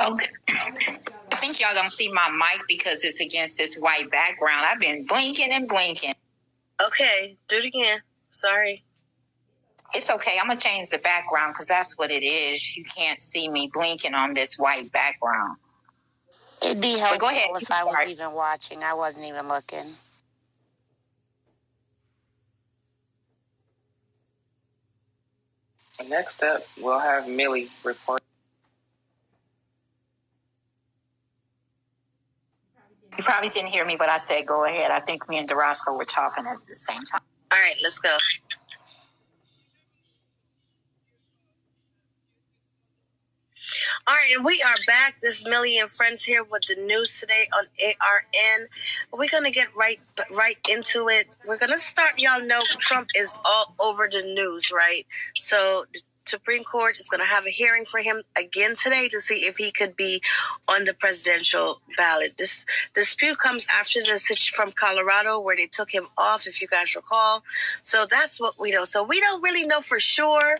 Okay. I think y'all don't see my mic because it's against this white background. I've been blinking and blinking. Okay, do it again. Sorry. It's okay. I'm going to change the background because that's what it is. You can't see me blinking on this white background. It'd be helpful go ahead. if I was even watching. I wasn't even looking. Next up, we'll have Millie report. You probably didn't hear me, but I said go ahead. I think me and Darosco were talking at the same time. All right, let's go. All right, and we are back. This is Millie and Friends here with the news today on ARN. We're going to get right into it. We're going to start. Y'all know Trump is all over the news, right? So the Supreme Court is going to have a hearing for him again today to see if he could be on the presidential ballot. This dispute comes after the situation from Colorado where they took him off, if you guys recall. So that's what we know. So we don't really know for sure.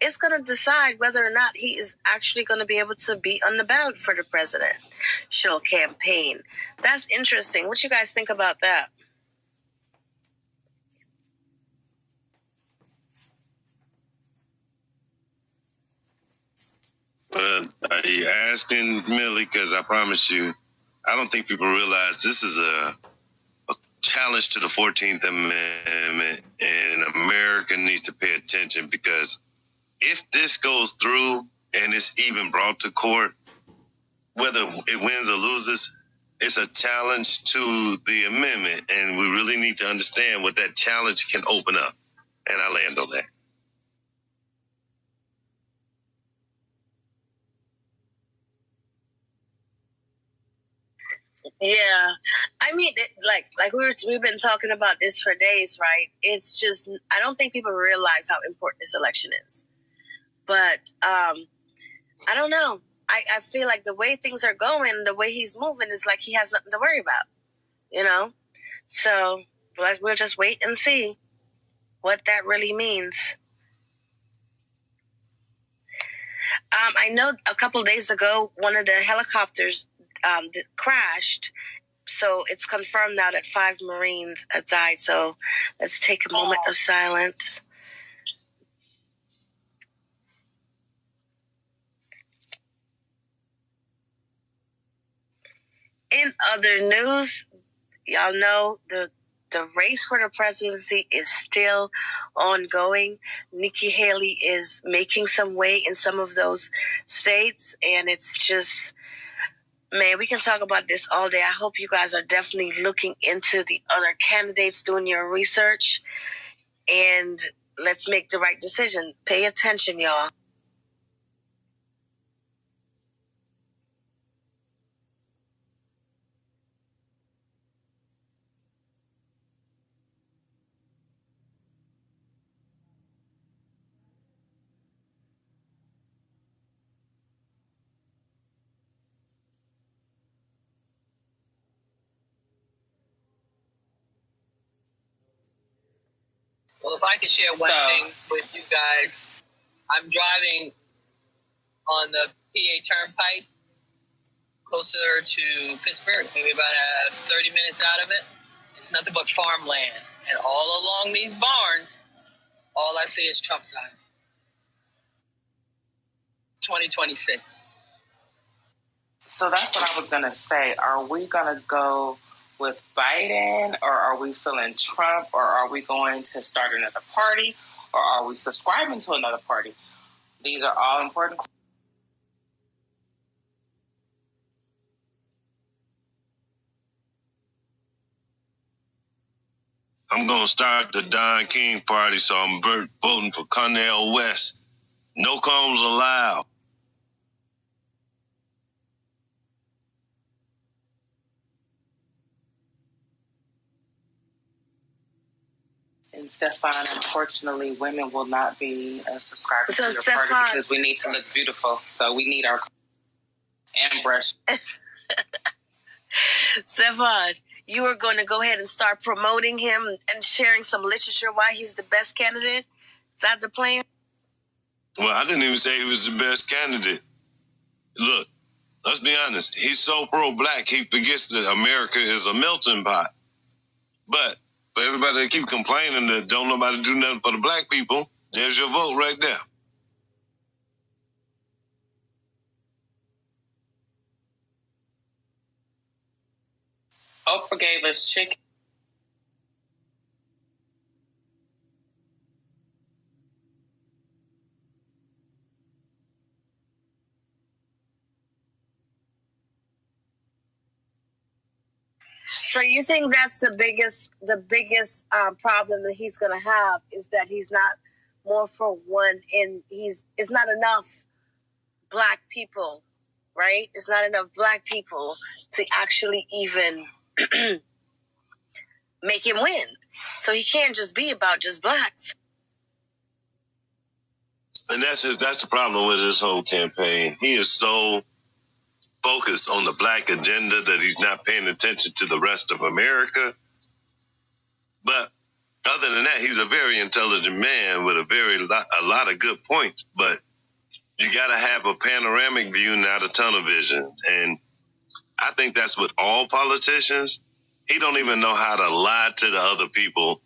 It's going to decide whether or not he is actually going to be able to be on the ballot for the presidential campaign. That's interesting. What you guys think about that? Are asking Millie? Because I promise you, I don't think people realize this is a challenge to the 14th Amendment, and America needs to pay attention because if this goes through and it's even brought to court, whether it wins or loses, it's a challenge to the amendment, and we really need to understand what that challenge can open up. And I land on that. Yeah, I mean, like we've been talking about this for days, right? It's just I don't think people realize how important this election is. But I don't know. I feel like the way things are going, the way he's moving, is like he has nothing to worry about, you know? So like we'll just wait and see what that really means. I know a couple of days ago, one of the helicopters crashed. So it's confirmed now that 5 Marines have died. So let's take a moment of silence. In other news, y'all know the race for the presidency is still ongoing. Nikki Haley is making some way in some of those states, and it's just, man, we can talk about this all day. I hope you guys are definitely looking into the other candidates, doing your research, and let's make the right decision. Pay attention, y'all. Well, if I could share one thing with you guys, I'm driving on the PA Turnpike closer to Pittsburgh, maybe about 30 minutes out of it. It's nothing but farmland. And all along these barns, all I see is Trump signs. 2026. So that's what I was going to say. Are we going to go with Biden, or are we feeling Trump, or are we going to start another party, or are we subscribing to another party? These are all important questions. I'm going to start the Don King party, so I'm voting for Cornel West. No combs allowed. And Stefan, unfortunately, women will not be subscribers to your Stefan, party because we need to look beautiful. So we need our and brush. Stefan, you are going to go ahead and start promoting him and sharing some literature why he's the best candidate? Is that the plan? Well, I didn't even say he was the best candidate. Look, Let's be honest. He's so pro-black, he forgets that America is a melting pot. But for everybody that keep complaining that don't nobody do nothing for the black people, there's your vote right there. Oprah gave us chicken. So you think that's the biggest problem that he's going to have is that he's not more for one, and it's not enough black people, right? It's not enough black people to actually even make him win. So he can't just be about just blacks. And that's the problem with his whole campaign. He is so focused on the black agenda that he's not paying attention to the rest of America. But other than that, he's a very intelligent man with a lot of good points. But you got to have a panoramic view, not a tunnel vision. And I think that's with all politicians. He don't even know how to lie to the other people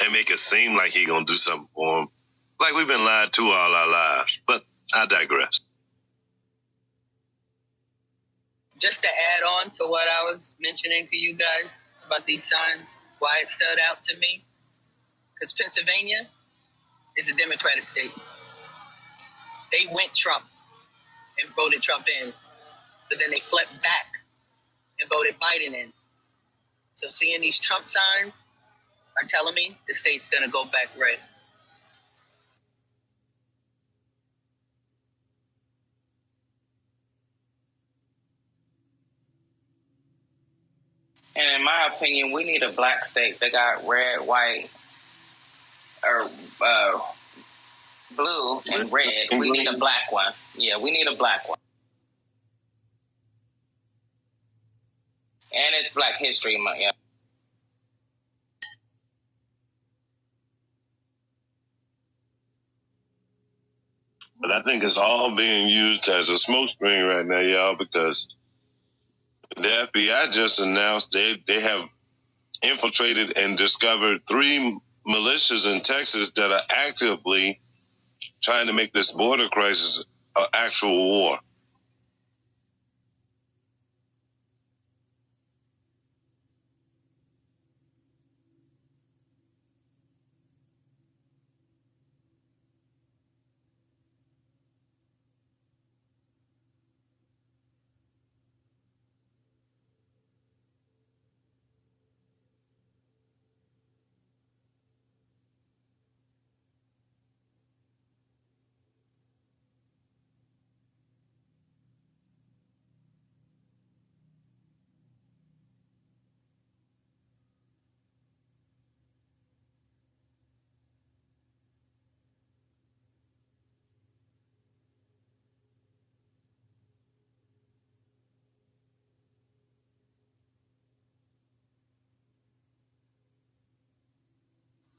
and make it seem like he gonna do something for them. Like we've been lied to all our lives. But I digress. Just to add on to what I was mentioning to you guys about these signs, why it stood out to me, because Pennsylvania is a Democratic state. They went Trump and voted Trump in, but then they flipped back and voted Biden in. So seeing these Trump signs are telling me the state's going to go back red. And in my opinion, we need a black state. They got red, white, or blue and red. We need a black one. Yeah, we need a black one. And it's Black History Month, yeah. But I think it's all being used as a smokescreen right now, y'all, because the FBI just announced they have infiltrated and discovered 3 militias in Texas that are actively trying to make this border crisis an actual war.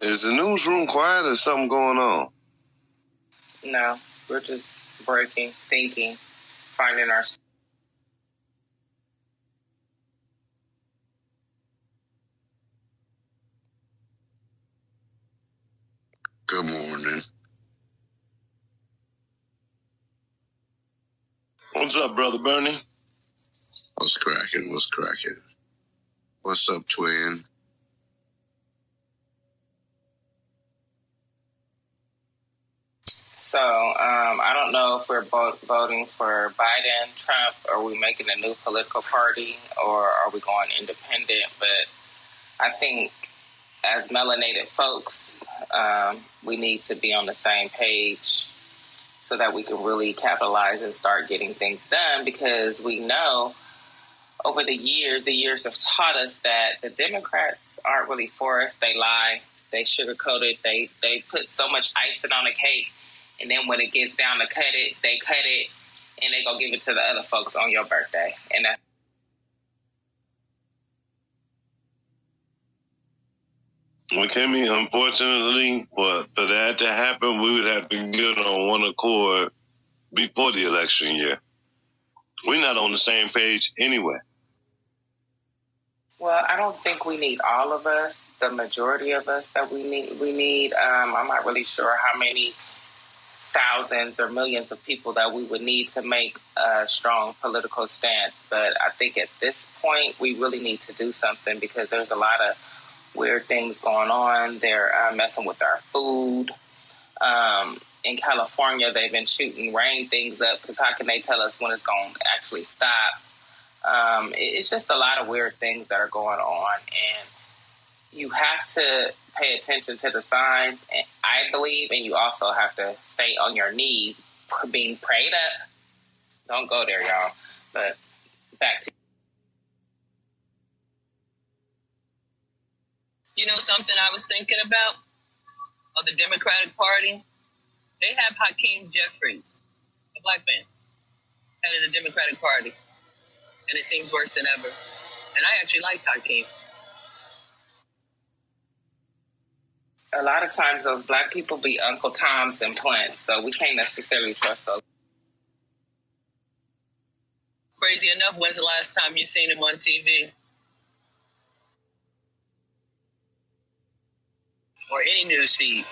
Is the newsroom quiet or something going on? No, we're just breaking, thinking, finding our... Good morning. What's up, Brother Bernie? What's cracking? What's cracking? What's up, twin? So, I don't know if we're voting for Biden, Trump, or are we making a new political party, or are we going independent? But I think as melanated folks, we need to be on the same page so that we can really capitalize and start getting things done, because we know over the years have taught us that the Democrats aren't really for us. They lie, they sugarcoat it, they put so much icing on the cake. And then when it gets down to cut it, and they go give it to the other folks on your birthday. And that's... Well, Kimmy, unfortunately, for that to happen, we would have to get on one accord before the election year. We're not on the same page anyway. Well, I don't think we need all of us. The majority of us that we need. I'm not really sure how many thousands or millions of people that we would need to make a strong political stance. But I think at this point, we really need to do something because there's a lot of weird things going on. They're messing with our food. In California, they've been shooting rain things up because how can they tell us when it's going to actually stop? It's just a lot of weird things that are going on, and you have to pay attention to the signs, I believe, and you also have to stay on your knees being prayed up. Don't go there, y'all. But back to You know something I was thinking about? Of the Democratic Party? They have Hakeem Jeffries, a black man, head of the Democratic Party. And it seems worse than ever. And I actually like Hakeem. a lot of times those black people be Uncle Toms and Plants, so we can't necessarily trust those. Crazy enough, when's the last time you seen him on TV? Or any news feed?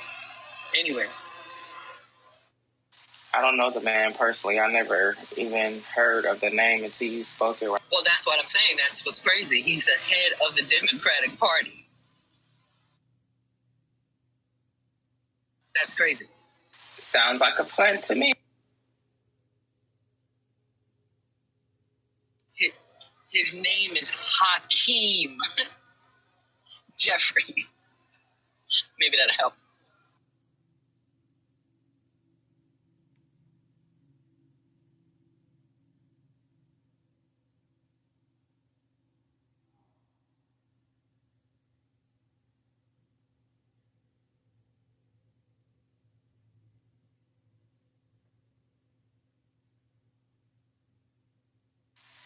Anywhere. I don't know the man personally. I never even heard of the name until you spoke it. Well, that's what I'm saying. That's what's crazy. He's the head of the Democratic Party. That's crazy. Sounds like a plan to me. His name is Hakeem Jeffries. Maybe that'll help.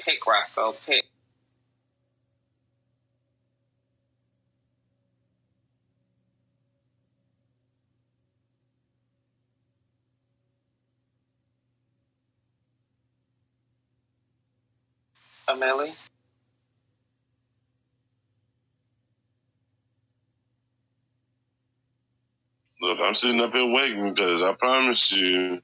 Pick, Roscoe, pick. Amelie? Look, I'm sitting up here waiting because I promise you.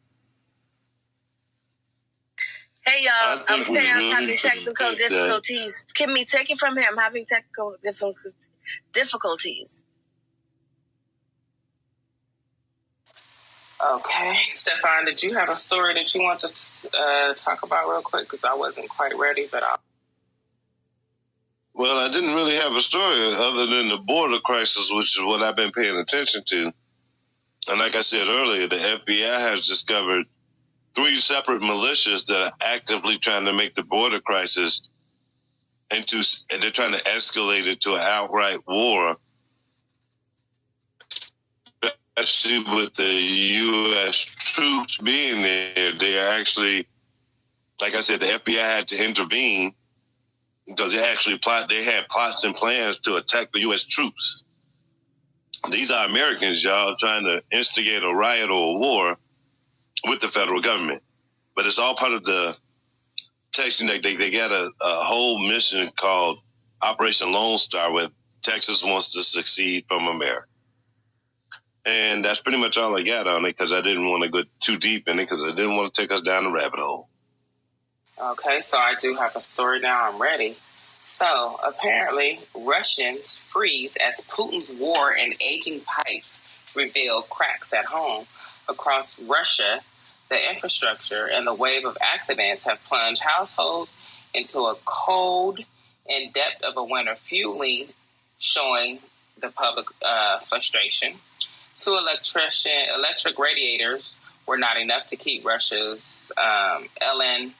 Hey, y'all. I'm saying I was really having technical difficulties. Kimmy, take it from here. I'm having technical difficulties. Okay. Stefan, did you have a story that you want to talk about real quick? Because I wasn't quite ready, but Well, I didn't really have a story other than the border crisis, which is what I've been paying attention to. And like I said earlier, the FBI has discovered 3 separate militias that are actively trying to make the border crisis and they're trying to escalate it to an outright war, especially with the U.S. troops being there. They are actually, like I said, the FBI had to intervene because they had plots and plans to attack the U.S. troops. These are Americans, y'all, trying to instigate a riot or a war with the federal government. But it's all part of the Texas. They got a whole mission called Operation Lone Star, where Texas wants to succeed from America. And that's pretty much all I got on it because I didn't want to go too deep in it because I didn't want to take us down the rabbit hole. Okay, so I do have a story now. I'm ready. So apparently Russians freeze as Putin's war and aging pipes reveal cracks at home. Across Russia, the infrastructure and the wave of accidents have plunged households into a cold and depth of a winter, showing the public frustration. 2 electric radiators were not enough to keep Russia's Ellen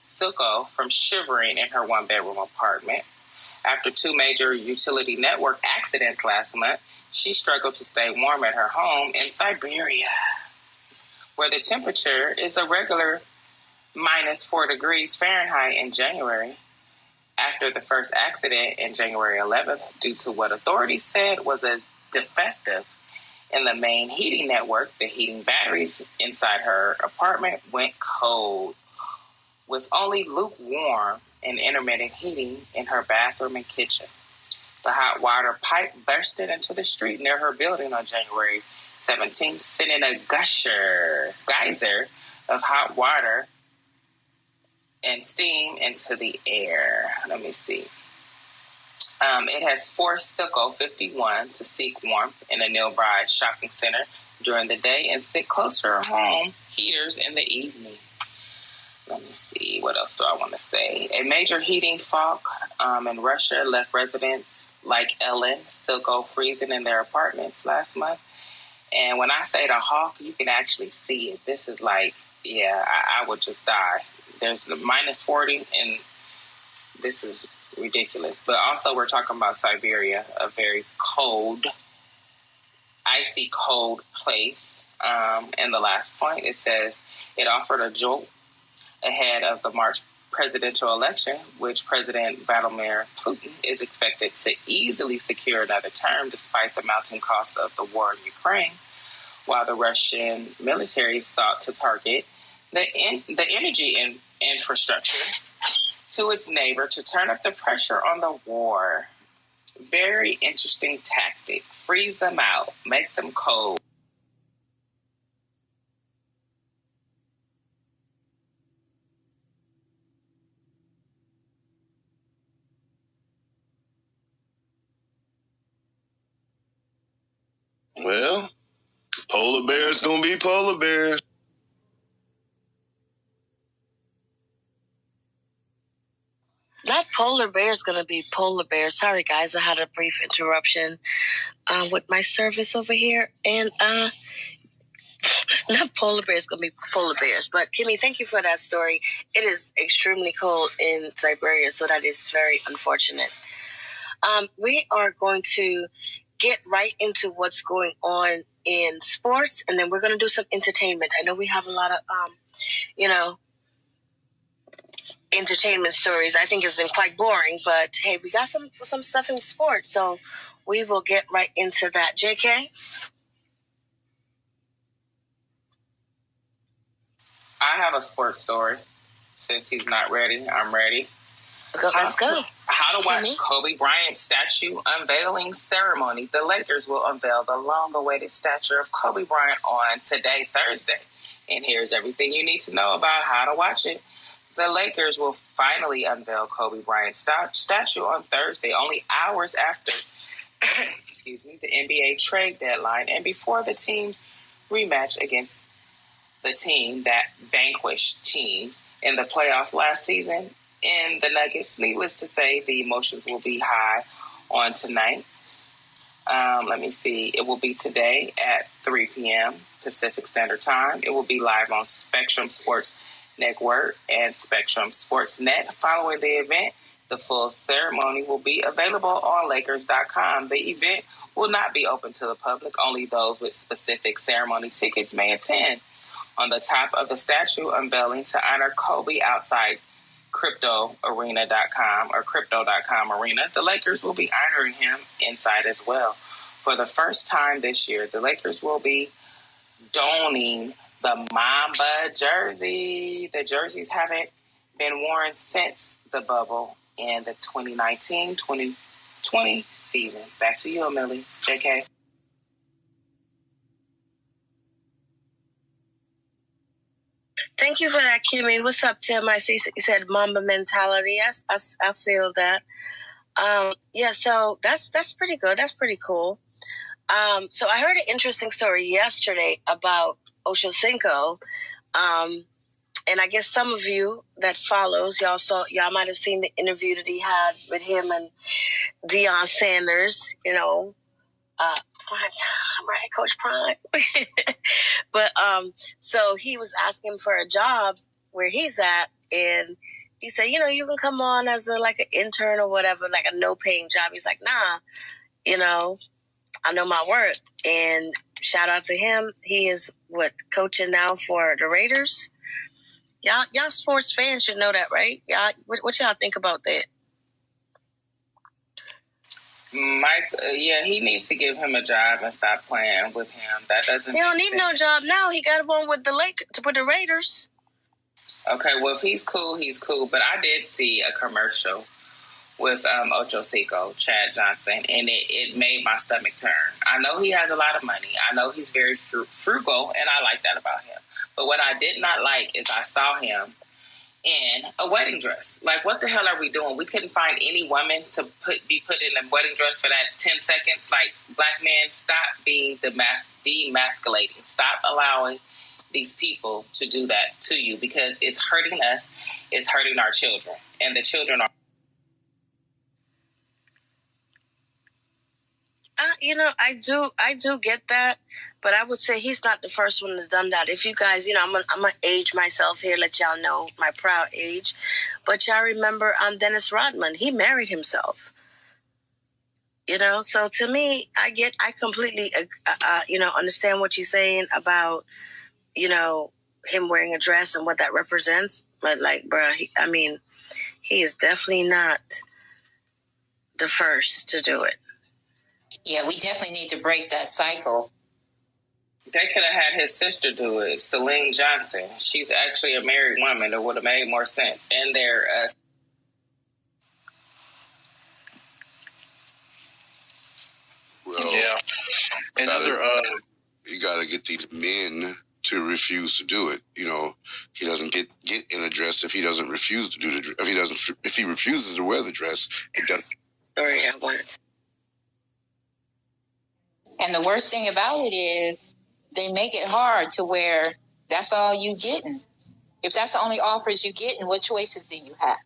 Silko from shivering in her 1-bedroom apartment. After 2 major utility network accidents last month, she struggled to stay warm at her home in Siberia, where the temperature is a regular minus 4 degrees Fahrenheit in January. After the first accident in January 11th, due to what authorities said was a defective in the main heating network, the heating batteries inside her apartment went cold. with only lukewarm and intermittent heating in her bathroom and kitchen. The hot water pipe bursted into the street near her building on January 17th, sending a geyser of hot water and steam into the air. Let me see. It has forced Sicko 51 to seek warmth in a nearby shopping center during the day and sit close to her home heaters in the evening. Let me see. What else do I want to say? A major heating fault in Russia left residents like Ellen Sicko freezing in their apartments last month. And when I say the hawk, you can actually see it. This is like, I would just die. There's the minus 40, and this is ridiculous. But also we're talking about Siberia, a very cold, icy cold place. And the last point, it says it offered a jolt ahead of the March presidential election, which President Vladimir Putin is expected to easily secure another term despite the mounting costs of the war in Ukraine, while the Russian military sought to target the energy infrastructure to its neighbor to turn up the pressure on the war. Very interesting tactic. Freeze them out. Make them cold. Well, polar bears gonna be polar bears. That polar bear is going to be polar bear. Sorry, guys. I had a brief interruption with my service over here. And not polar bears, going to be polar bears. But, Kimmy, thank you for that story. It is extremely cold in Siberia, so that is very unfortunate. We are going to get right into what's going on in sports, and then we're going to do some entertainment. I know we have a lot of, entertainment stories. I think it's been quite boring, but hey, we got some stuff in sports, so we will get right into that. JK? I have a sports story. Since he's not ready, I'm ready. Let's go. How to watch Kobe Bryant's statue unveiling ceremony. The Lakers will unveil the long-awaited statue of Kobe Bryant on today, Thursday. And here's everything you need to know about how to watch it. The Lakers will finally unveil Kobe Bryant's statue on Thursday, only hours after the NBA trade deadline and before the team's rematch against the team that vanquished team in the playoff last season in the Nuggets. Needless to say, the emotions will be high on tonight. Let me see. It will be today at 3 p.m. Pacific Standard Time. It will be live on Spectrum Sports Network and Spectrum Sports Net. Following the event, the full ceremony will be available on Lakers.com. The event will not be open to the public. Only those with specific ceremony tickets may attend. On the top of the statue unveiling to honor Kobe outside CryptoArena.com or Crypto.com Arena, the Lakers will be honoring him inside as well. For the first time this year, the Lakers will be donning the Mamba jersey. The jerseys haven't been worn since the bubble in the 2019-2020 season. Back to you, Millie. JK. Thank you for that, Kimmy. What's up, Tim? I see you said Mamba mentality. I feel that. So that's pretty good. That's pretty cool. So I heard an interesting story yesterday about Ocho Cinco. And I guess some of you that follows, y'all might have seen the interview that he had with him and Deion Sanders, Prime, right, Coach Prime. But so he was asking for a job where he's at, and he said, you can come on as an intern or whatever, like a no-paying job. He's like, nah, I know my worth. And shout out to him. He is coaching now for the Raiders. Y'all sports fans should know that, right? Y'all, what y'all think about that? Mike, he needs to give him a job and stop playing with him. That doesn't. He don't need no job now. He got one with the Raiders. Okay, well, if he's cool, he's cool. But I did see a commercial with Ocho Cinco, Chad Johnson, and it made my stomach turn. I know he has a lot of money. I know he's very frugal, and I like that about him. But what I did not like is I saw him in a wedding dress. Like, what the hell are we doing? We couldn't find any woman to be put in a wedding dress for that 10 seconds. Like, black men, stop being demasculating. Stop allowing these people to do that to you, because it's hurting us. It's hurting our children, and the children are. I do get that, but I would say he's not the first one that's done that. If you guys, I'm gonna age myself here, let y'all know my proud age, but y'all remember Dennis Rodman? He married himself. So to me, I completely, understand what you're saying about, him wearing a dress and what that represents. But like, bruh, he is definitely not the first to do it. Yeah, we definitely need to break that cycle. They could have had his sister do it, Celine Johnson. She's actually a married woman. It would have made more sense. And they're you got to get these men to refuse to do it. He doesn't get in a dress if he doesn't refuse to do the dress. If he refuses to wear the dress, it doesn't. Sorry, I wanted. And the worst thing about it is they make it hard to where that's all you getting. If that's the only offers you getting, what choices do you have?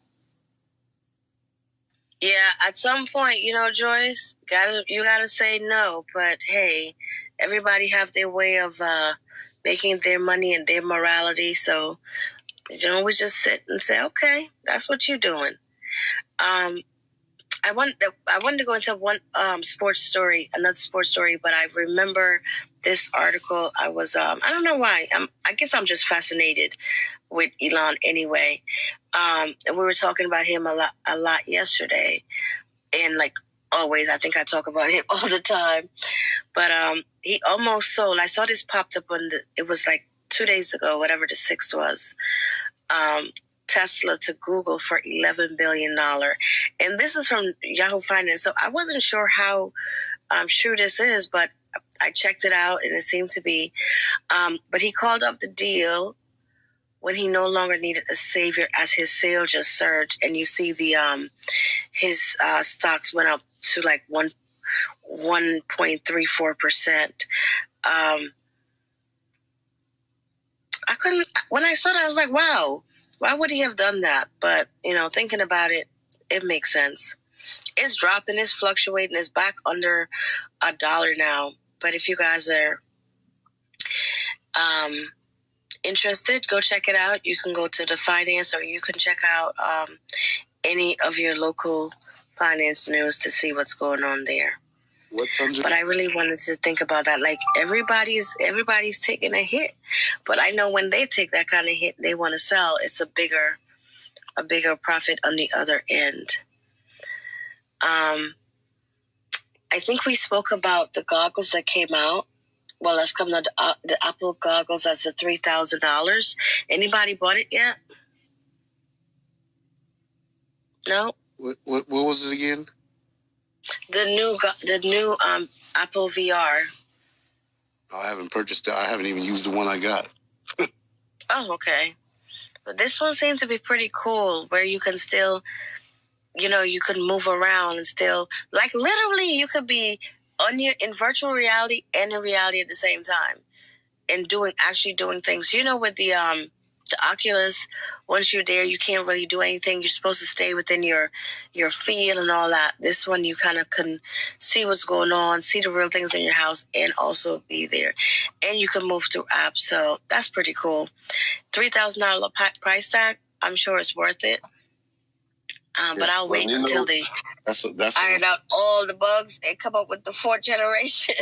Yeah, at some point, Joyce, you gotta say no. But hey, everybody have their way of making their money and their morality. So, we just sit and say, okay, that's what you're doing. I wanted to go into one another sports story, but I remember this article. I was I don't know why. I guess I'm just fascinated with Elon anyway. And we were talking about him a lot yesterday, and like always, I think I talk about him all the time. But he almost sold. I saw this popped up it was like 2 days ago, whatever the 6th was. Tesla to Google for $11 billion. And this is from Yahoo Finance. So I wasn't sure how true this is, but I checked it out and it seemed to be. But he called off the deal when he no longer needed a savior as his sales just surged. And you see his stocks went up to like 1.34%. When I saw that, I was like, wow. Why would he have done that? But, thinking about it, it makes sense. It's dropping, it's fluctuating, it's back under $1 now. But if you guys are interested, go check it out. You can go to the finance, or you can check out any of your local finance news to see what's going on there. But I really wanted to think about that. Like, everybody's taking a hit, but I know when they take that kind of hit, they want to sell. It's a bigger profit on the other end. I think we spoke about the goggles that came out. Well, let's come to the Apple goggles. That's the $3,000. Anybody bought it yet? No. What was it again? The new Apple VR. I haven't purchased it. I haven't even used the one I got. Oh, okay. But this one seemed to be pretty cool, where you can still, you can move around and still, like, literally you could be in virtual reality and in reality at the same time, and actually doing things. With the Oculus, once you're there, you can't really do anything. You're supposed to stay within your field and all that. This one, you kind of can see what's going on, see the real things in your house, and also be there. And you can move through apps. So that's pretty cool. $3,000 price tag. I'm sure it's worth it. But I'll wait until they iron out all the bugs and come up with the 4th generation.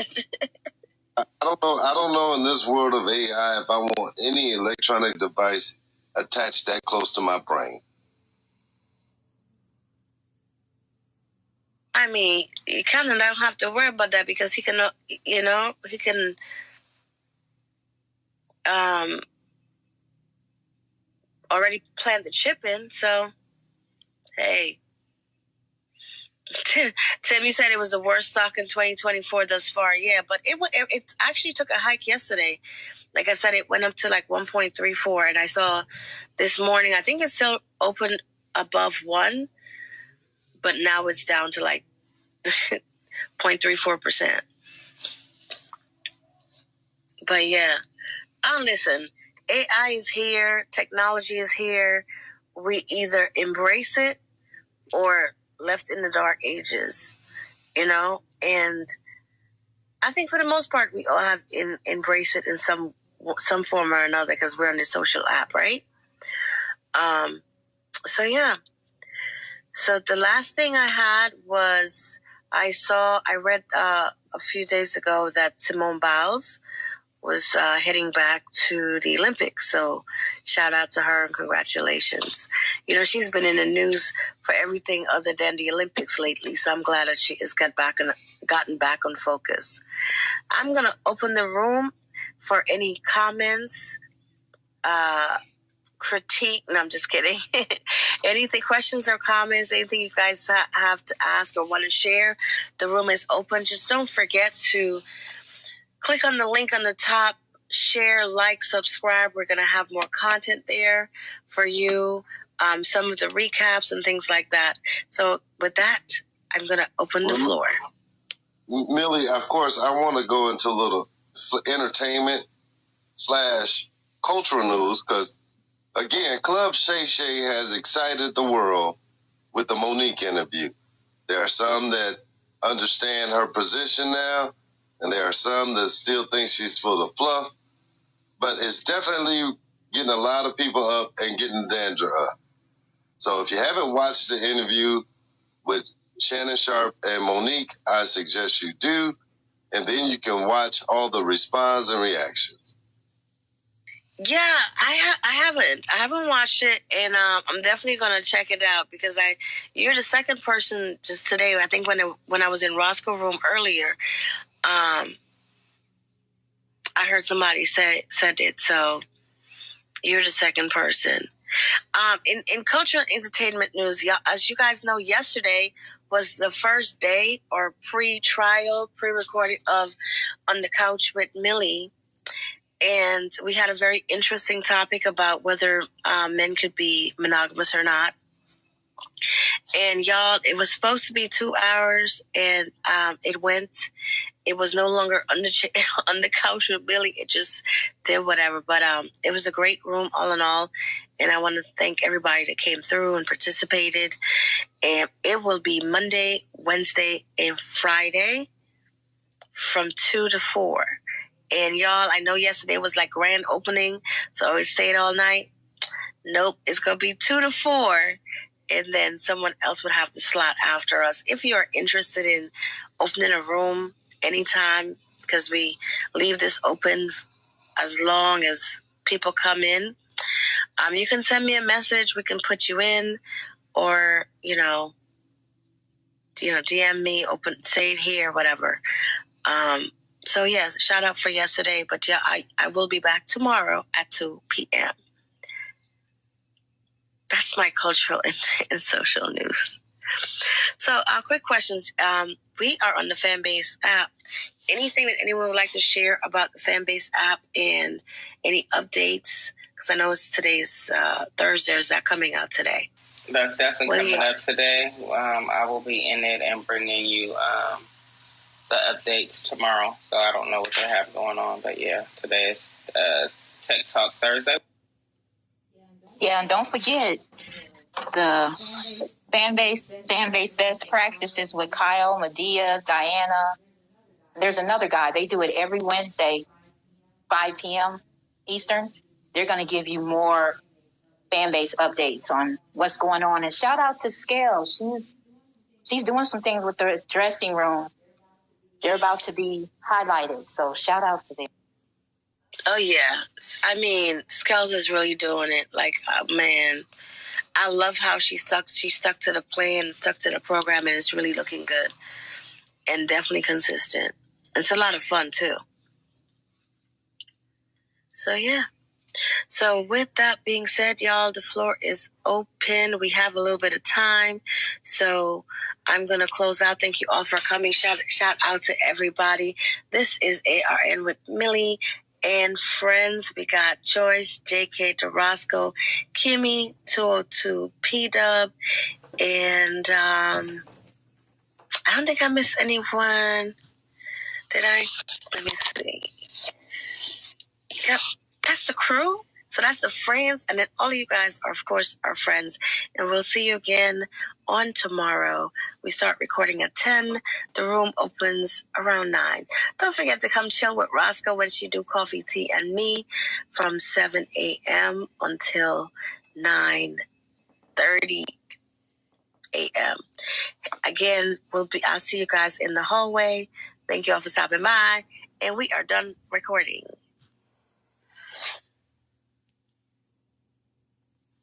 I don't know in this world of AI if I want any electronic device attached that close to my brain. You kind of don't have to worry about that, because he can, already planned the chip in. So, hey. Tim, you said it was the worst stock in 2024 thus far. Yeah, but it actually took a hike yesterday. Like I said, it went up to like 1.34, and I saw this morning, I think it's still open above 1, but now it's down to like 0.34%. But yeah, listen, AI is here, technology is here. We either embrace it or left in the dark ages, and I think for the most part, we all have embraced it in some form or another because we're on this social app, right? So yeah. So the last thing I had was I read a few days ago that Simone Biles was heading back to the Olympics. So shout out to her and congratulations. She's been in the news for everything other than the Olympics lately. So I'm glad that she has gotten back on focus. I'm going to open the room for any comments, critique. No, I'm just kidding. Anything, questions or comments, anything you guys have to ask or want to share, the room is open. Just don't forget to click on the link on the top, share, like, subscribe. We're going to have more content there for you, some of the recaps and things like that. So with that, I'm going to open the floor. Millie, of course, I want to go into a little entertainment / cultural news because, again, Club Shay Shay has excited the world with the Monique interview. There are some that understand her position now, and there are some that still think she's full of fluff, but it's definitely getting a lot of people up and getting dander up. So if you haven't watched the interview with Shannon Sharp and Monique, I suggest you do, and then you can watch all the response and reactions. Yeah, I haven't watched it, and I'm definitely gonna check it out because you're the second person just today. I think when I was in Roscoe room earlier, I heard somebody said it. So you're the second person. In cultural entertainment news, as you guys know, yesterday was the first day or pre-recording of On the Couch with Millie. And we had a very interesting topic about whether men could be monogamous or not. And y'all, it was supposed to be 2 hours, and it was no longer on the couch with Billy. It just did whatever. But it was a great room all in all. And I want to thank everybody that came through and participated. And it will be Monday, Wednesday, and Friday from 2 to 4. And y'all, I know yesterday was like grand opening, so it stayed all night. Nope, it's going to be 2 to 4. And then someone else would have to slot after us. If you are interested in opening a room anytime, because we leave this open as long as people come in, you can send me a message. We can put you in, or, DM me, say it here, whatever. So, yes, shout out for yesterday. But, yeah, I will be back tomorrow at 2 p.m. That's my cultural and social news. So, quick questions. We are on the Fanbase app. Anything that anyone would like to share about the Fanbase app and any updates? Because I know it's today's Thursday. Is that coming out today? That's definitely coming up today. I will be in it and bringing you the updates tomorrow. So I don't know what they have going on. But, yeah, today is Tech Talk Thursday. Yeah, and don't forget the Fanbase best practices with Kyle, Medea, Diana. There's another guy. They do it every Wednesday, 5 p.m. Eastern. They're going to give you more Fanbase updates on what's going on. And shout out to Scale. She's doing some things with the dressing room. They're about to be highlighted. So shout out to them. Oh, yeah. I mean, Scales is really doing it. Like, man, I love how she stuck to the plan, stuck to the program, and it's really looking good and definitely consistent. It's a lot of fun, too. So, yeah. So with that being said, y'all, the floor is open. We have a little bit of time. So I'm going to close out. Thank you all for coming. Shout out to everybody. This is ARN with Millie and friends. We got Joyce, JK DeRosco, Kimmy, 202 P-Dub, and I don't think I missed anyone. Did I? Let me see. Yep, that's the crew. So that's the friends. And then all of you guys are, of course, our friends. And we'll see you again on tomorrow. We start recording at 10. The room opens around 9. Don't forget to come chill with Roscoe when she do coffee, tea, and me from 7 a.m. until 9:30 a.m. Again, I'll see you guys in the hallway. Thank you all for stopping by. And we are done recording.